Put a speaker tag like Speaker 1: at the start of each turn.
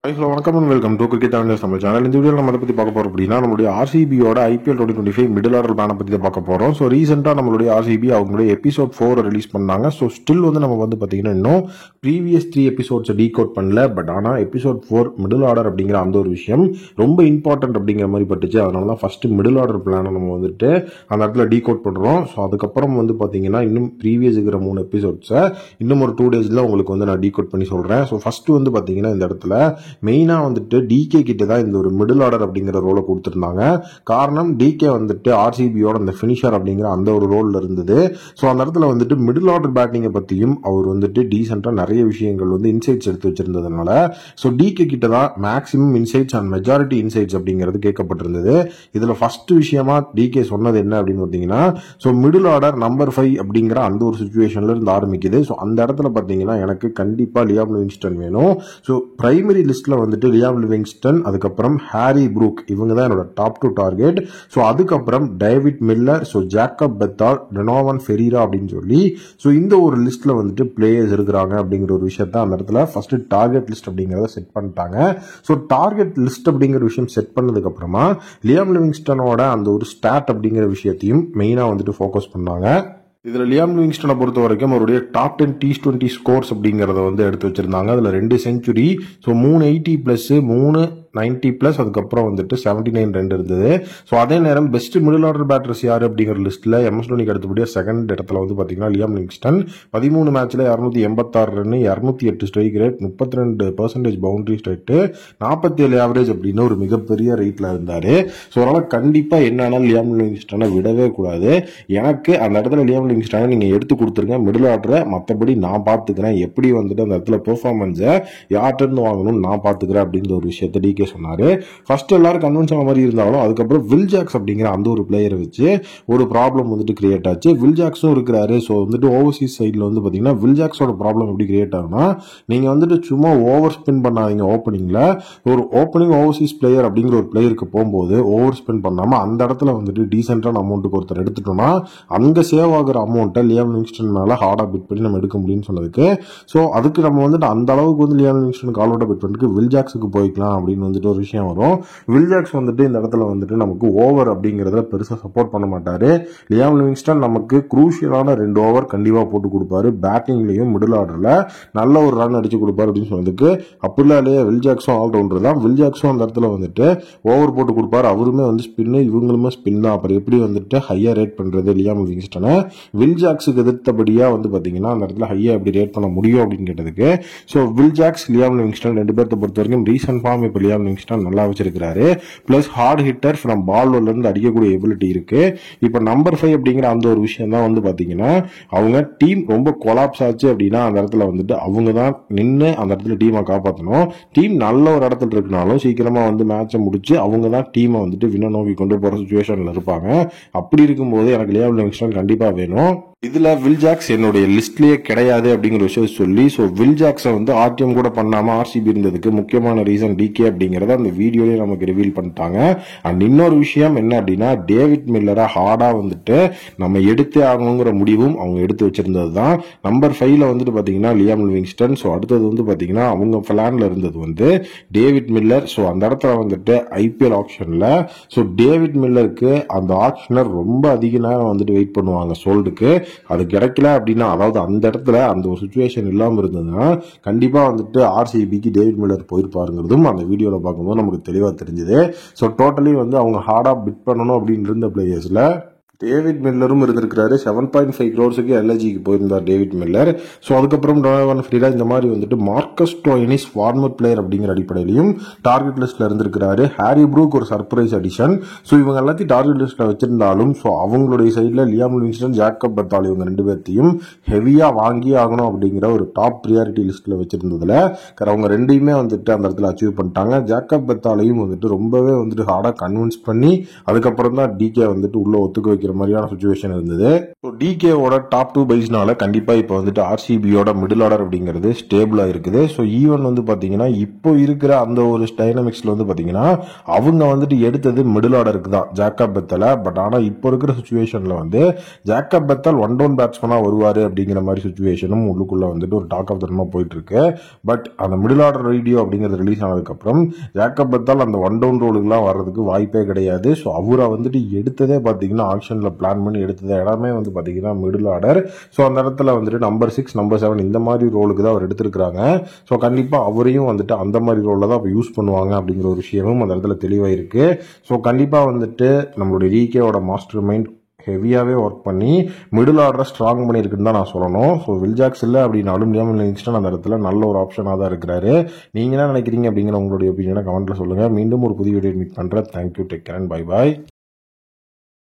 Speaker 1: Hello வணக்கம் and welcome to cricket Tamil Tamil channel. இந்த video நம்ம பற்றி பார்க்க போறோம் அப்படின்னா நம்மளுடைய ஆர்சிபியோட ஐபிஎல் 2025 மிடில் ஆர்டர் பிளானை பற்றி தான் பார்க்க போறோம். ஸோ ரீசெண்டாக நம்மளுடைய ஆர்சிபி அவங்களுடைய எபிசோட் 4 ரிலீஸ் பண்ணாங்க. ஸோ ஸ்டில் நம்ம பார்த்தீங்கன்னா இன்னும் ப்ரீவியஸ் 3 எபிசோட்ஸை டீகோட் பண்ணல. பட் ஆனால் எபிசோட் 4 மிடில் ஆர்டர் அப்படிங்கிற அந்த ஒரு விஷயம் ரொம்ப இம்பார்ட்டன்ட் அப்படிங்கிற மாதிரி பட்டுச்சு. அதனால தான் ஃபர்ஸ்ட் மிடில் ஆர்டர் பிளானை நம்ம அந்த இடத்துல டீகோட் பண்ணுறோம். ஸோ அதுக்கப்புறம் பார்த்தீங்கன்னா இன்னும் ப்ரீவியஸ் இருக்கிற 3 எபிசோட்ஸை இன்னும் ஒரு 2 டேஸில் உங்களுக்கு நான் டீகோட் பண்ணி சொல்கிறேன். ஸோ ஃபர்ஸ்ட் பார்த்தீங்கன்னா இந்த இடத்துல மெயினாக டிகே கிட்ட தான் இந்த ஒரு மிடில் ஆர்டர் அப்படிங்கிற ரோலை கொடுத்துருந்தாங்க. காரணம் டிகே ஆர்சிபியோட அந்த ஃபினிஷர் அப்படிங்கிற அந்த ஒரு ரோல்ல இருந்தது. ஸோ அந்த இடத்துல மிடில் ஆர்டர் பேட்டிங்கை பற்றியும் அவர் டீசெண்டாக நிறைய விஷயங்கள் இன்சைட்ஸ் எடுத்து வச்சிருந்ததுனால ஸோ டிகே கிட்ட தான் maximum insights and majority insights அப்படிங்கிறது கேட்கப்பட்டிருந்தது. இதில் ஃபர்ஸ்ட் விஷயமா டிகே சொன்னது என்ன அப்படின்னு பார்த்தீங்கன்னா, ஸோ மிடில் ஆர்டர் நம்பர் 5 அப்படிங்கிற அந்த ஒரு சுச்சுவேஷன்ல இருந்து ஆரம்பிக்குது. ஸோ அந்த இடத்துல பார்த்தீங்கன்னா எனக்கு கண்டிப்பாக லியாம் லிவிங்ஸ்டன் வேணும். ஸோ பிரைமரி லிஸ்ட்ல லியாம் லிவிங்ஸ்டன், அதுக்கப்புறம் ஹாரி ப்ரூக், இவங்க தான் என்னோட டாப் 2 டார்கெட். ஸோ அதுக்கப்புறம் David Miller, so Jacob Bethell, Donovan Ferreira அப்படின்னு சொல்லி ஸோ இந்த ஒரு லிஸ்ட்ல பிளேயர்ஸ் இருக்கிறாங்க அப்படிங்கிற ஒரு விஷயத்த அந்த இடத்துல ஃபர்ஸ்ட் டார்கெட் லிஸ்ட் அப்படிங்கிறத செட் பண்ணிட்டாங்க. ஸோ டார்கெட் லிஸ்ட் அப்படிங்கிற விஷயம் செட் பண்ணதுக்கு அப்புறமா லியாம் லிவிங்ஸ்டனோட அந்த ஒரு ஸ்டாட் அப்படிங்கிற விஷயத்தையும் மெயினா ஃபோக்கஸ் பண்ணாங்க. இதில் லியாம் லிவிங்ஸ்டனை பொறுத்த வரைக்கும் அவருடைய டாப் 10 T20 ஸ்கோர்ஸ் அப்படிங்கிறத எடுத்து வச்சிருந்தாங்க. அதில் 2 செஞ்சுரி, ஸோ 380 பிளஸ் 390 பிளஸ், அதுக்கப்புறம் 79 ரன் இருந்தது. ஸோ அதே நேரம் பெஸ்ட் மிடில் ஆர்டர் பேட்டர்ஸ் யார் அப்படிங்கிற லிஸ்ட்டில் எம்எஸ் தோனிக்கு அடுத்தபடியாக செகண்ட் இடத்துல பார்த்தீங்கன்னா லியாம் லிவிங்ஸ்டன் 13 மேட்ச்ல 286 run, 208 strike rate, 32% boundary straight, 47 average அப்படின்னு ஒரு மிகப்பெரிய ரேட்ல இருந்தார். ஸோ அதனால கண்டிப்பாக என்னன்னா லியாம் லிவிங்ஸ்டனை விடவே கூடாது. எனக்கு அந்த இடத்துல லியாம் லிவிங்ஸ்டனை நீங்க எடுத்து கொடுத்துருங்க மிடில் ஆர்டரை, மற்றபடி நான் பார்த்துக்கிறேன், எப்படி அந்த இடத்துல பெர்ஃபார்மன்ஸை யார்கிட்ட இருந்து வாங்கணும்னு நான் பார்த்துக்கிறேன் அப்படிங்கிற ஒரு விஷயத்தை டிகே சொன்னாரு. ஃபர்ஸ்ட் எல்லாரும் கன்வின்ஸ் ஆன மாதிரி இருந்தாலும் அதுக்கப்புறம் வில் ஜாக்ஸ் அப்படிங்கிற அந்த ஒரு பிளேயரை வச்சு ஒரு ப்ராப்ளம் கிரியேட் ஆச்சு. வில் ஜாக்ஸும் இருக்கிறாரு. ஸோ ஓவர்சீஸ் சைடில் பார்த்தீங்கன்னா வில் ஜாக்ஸோட ப்ராப்ளம் எப்படி கிரியேட் ஆகுனா, நீங்க சும்மா ஓவர் ஸ்பின் பண்ணாதீங்க. ஓப்பனிங்ல ஒரு ஓப்பனிங் ஓவர்சீஸ் பிளேயர் அப்படிங்கிற ஒரு பிளேயருக்கு போகும்போது ஓவர் ஸ்பின் பண்ணாம அந்த இடத்துல டீசென்டான அமௌண்ட்டுக்கு ஒருத்தர் எடுத்துட்டோம்னா அங்க சேவ் ஆகுற அமௌண்ட்டை லியாம் லிவிங்ஸ்டன் மேல ஹார்டா பிட் பண்ணி நம்ம எடுக்க முடியும்னு சொன்னதுக்கு, ஸோ அதுக்கு நம்ம அந்த அளவுக்கு லியாம் லிவிங்ஸ்டன் ஆல் அவுட்டா பிட் பண்ணிட்டு வில் ஜாக்ஸுக்கு போய்க்கலாம் அப்படின்னு ஒரு விஷயம் வரும். வில் ஜாக்ஸ் இந்த இடத்துல நமக்கு ஓவர் அப்படிங்கறத பெருசா சப்போர்ட் பண்ண மாட்டாரு. லியாம் லிவிங்ஸ்டன் நமக்கு குரூஷியலான 2 ஓவர் கண்டிப்பா போட்டு கொடுப்பாரு. பேட்டிங்லயும் மிடில் ஆர்டர்ல நல்ல ஒரு ரன் அடிச்சு கொடுப்பாரு அப்படின்னு சொன்னதுக்கு, அப்படிலாம் இல்லையா, வில் ஜாக்ஸும் ஆல்ரவுண்டர் தான். வில் ஜாக்ஸும் அந்த இடத்துல ஓவர் போட்டு கொடுப்பாரு. அவருமே ஸ்பின்னு, இவங்களுமே ஸ்பின் தான். அப்புறம் எப்படி ஹையா ரேட் பண்றது லியாம் லிவிங்ஸ்டனை? வில் ஜாக்ஸுக்கு எதிர்த்தபடியா பாத்தீங்கன்னா அந்த இடத்துல ஹையா எப்படி ரேட் பண்ண முடியும் அப்படின்னு கேட்டதுக்கு, so Will Jacks, Liam Livingstone 2 பேர்த்த பொறுத்த வரைக்கும் ரீசன்ட் ஃபார்ம் இப்போ லியாம் லிவிங்ஸ்டன் நல்லா வச்சிருக்காரு. பிளஸ் ஹார்ட் ஹிட்டர் ஃப்ரம் பால்ல இருந்து அடிக்கக்கூடிய எபிலிட்டி இருக்கு. இப்போ நம்பர் 5 அப்படிங்கிற அந்த ஒரு விஷயம் தான் பாத்தீங்கன்னா, அவங்க டீம் ரொம்ப கொலாப்ஸ் ஆச்சு அப்படின்னா அந்த இடத்துல அவங்க தான் நின்று அந்த இடத்துல டீமை காப்பாற்றணும். டீம் நல்ல ஒரு இடத்துல இருக்குனாலும் சீக்கிரமா மேட்சை முடிச்சு அவங்க தான் டீமை வின்ன நோக்கி கொண்டு போற சுச்சுவேஷன்ல இருப்பாங்க. அப்படி இருக்கும்போது எனக்கு லியாம் லிவிங்ஸ்டன் கண்டிப்பா வேணும். இதுல வில் ஜாக்ஸ் என்னுடைய லிஸ்ட்லயே கிடையாது அப்படிங்கிற விஷயம் சொல்லி, ஸோ வில் ஜாக்ஸை ஆர்டிஎம் கூட பண்ணாம ஆர்சிபி இருந்ததுக்கு முக்கியமான ரீசன் டிகே அப்படிங்கறத அந்த வீடியோலயே நமக்கு ரிவீல் பண்ணிட்டாங்க. அண்ட் இன்னொரு விஷயம் என்ன அப்படின்னா, டேவிட் மில்லரை ஹார்டா நம்ம எடுத்தே ஆகணுங்கிற முடிவும் அவங்க எடுத்து வச்சிருந்தது தான். நம்பர் 5ல பாத்தீங்கன்னா லியாம் லிவிங்ஸ்டன். ஸோ அடுத்தது பாத்தீங்கன்னா அவங்க பிளான்ல இருந்தது டேவிட் மில்லர். ஸோ அந்த இடத்துல ஐபிஎல் ஆப்ஷன்ல ஸோ டேவிட் மில்லருக்கு அந்த ஆப்ஷனர் ரொம்ப அதிக நேரம் வெயிட் பண்ணுவாங்க சோல்டுக்கு. அது கிடைக்கல அப்படின்னா, அதாவது அந்த இடத்துல அந்த ஒரு சிச்சுவேஷன் இல்லாம இருந்ததுன்னா கண்டிப்பா ஆர்சிபிக்கு டேவிட் மில்லர் போயிருப்பாருங்கிறதும் அந்த வீடியோல பார்க்கும்போது நமக்கு தெளிவா தெரிஞ்சது. ஸோ டோட்டலி அவங்க ஹார்டா பிட் பண்ணணும் அப்படின்னு இருந்த பிளேயர்ஸ்ல டேவிட் மில்லரும் இருந்திருக்காரு. 7.5 crores எல்ஐஜிக்கு போயிருந்தார் டேவிட் மில்லர். ஸோ அதுக்கப்புறம் டொனோவன் ஃபெரீரா, இந்த மாதிரி மார்க்கஸ் ஸ்டோயினிஸ் ஃபார்மர் பிளேயர் அப்படிங்கிற அடிப்படையிலையும் டார்கெட் லிஸ்ட்ல இருந்திருக்காரு. ஹாரி ப்ரூக் ஒரு சர்ப்ரைஸ் அடிஷன். ஸோ இவங்க எல்லாத்தையும் டார்கெட் லிஸ்ட்ல வச்சிருந்தாலும் ஸோ அவங்களுடைய சைட்ல லியாம் லிவிங்ஸ்டன், ஜாக்கப் பெத்தால் இவங்க 2 பேர்த்தையும் ஹெவியா வாங்கி ஆகணும் அப்படிங்கிற ஒரு டாப் ப்ரியாரிட்டி லிஸ்ட்ல வச்சிருந்ததுல அவங்க 2யுமே அந்த இடத்துல அச்சீவ் பண்ணிட்டாங்க. ஜாக்கப் பெத்தாலையும் ரொம்பவே ஹார்டா கன்வின்ஸ் பண்ணி அதுக்கப்புறம் தான் டிகே உள்ள ஒத்துக்க வைக்கிற அப்படிங்கிற மாதிரியான சுச்சுவேஷன் இருந்தது. ஸோ டிகேவோட டாப் 2 பைஸ்னால கண்டிப்பா இப்போ வந்துட்டு ஆர்சிபியோட மிடில் ஆர்டர் அப்படிங்கிறது ஸ்டேபிளா இருக்குது. ஸோ ஈவன் வந்து பாத்தீங்கன்னா இப்போ இருக்கிற அந்த ஒரு டைனமிக்ஸ்ல வந்து பாத்தீங்கன்னா அவங்க வந்துட்டு எடுத்தது மிடில் ஆர்டருக்கு தான் ஜாக்கப் பெத்தல. பட் ஆனா இப்போ இருக்கிற சுச்சுவேஷன்ல வந்து ஜாக்கப் பெத்தல் ஒன் டவுன் பேட்ஸ்மேனா வருவாரு அப்படிங்கிற மாதிரி சுச்சுவேஷனும் உள்ளுக்குள்ள வந்துட்டு ஒரு டாக் ஆஃப் தரமா போயிட்டு இருக்கு. பட் அந்த மிடில் ஆர்டர் வீடியோ அப்படிங்கிறது ரிலீஸ் ஆனதுக்கு அப்புறம் ஜாக்கப் பெத்தல் அந்த ஒன் டவுன் ரோலுக்குலாம் வர்றதுக்கு வாய்ப்பே கிடையாது. ஸோ அவரை வந்துட்டு எடுத்ததே பாத்தீங்கன்னா ஆக்ஷன்ல பிளான் பண்ணி எடுத்தது இடமே வந்து பாத்தீங்கன்னா மிடில் ஆர்டர். ஸோ அந்த இடத்துல வந்துட்டு நம்பர் 6 நம்பர் 7 இந்த மாதிரி ரோலுக்கு தான் அவர் எடுத்திருக்காங்க. ஸோ கண்டிப்பா அவரையும் வந்துட்டு அந்த மாதிரி ரோல தான் யூஸ் பண்ணுவாங்க அப்படிங்கிற ஒரு விஷயமும் அந்த இடத்துல தெளிவாக இருக்கு. ஸோ கண்டிப்பா வந்துட்டு நம்மளுடைய டிகேவோட மாஸ்டர் மைண்ட் ஹெவியாவே ஒர்க் பண்ணி மிடில் ஆர்டரை ஸ்ட்ராங் பண்ணியிருக்குன்னு தான் நான் சொல்லணும். ஸோ வில்ஜாக்ஸ் இல்லை அப்படின்னாலும் லியாம் லிவிங்ஸ்டன் அந்த இடத்துல நல்ல ஒரு ஆப்ஷனாக தான் இருக்கிறாரு. நீங்க என்ன நினைக்கிறீங்க அப்படிங்கிற உங்களுடைய ஒப்பீனியனை கமெண்ட்ல சொல்லுங்க. மீண்டும் ஒரு புதிய வீடியோ மீட் பண்றேன். Thank you, take care and bye bye.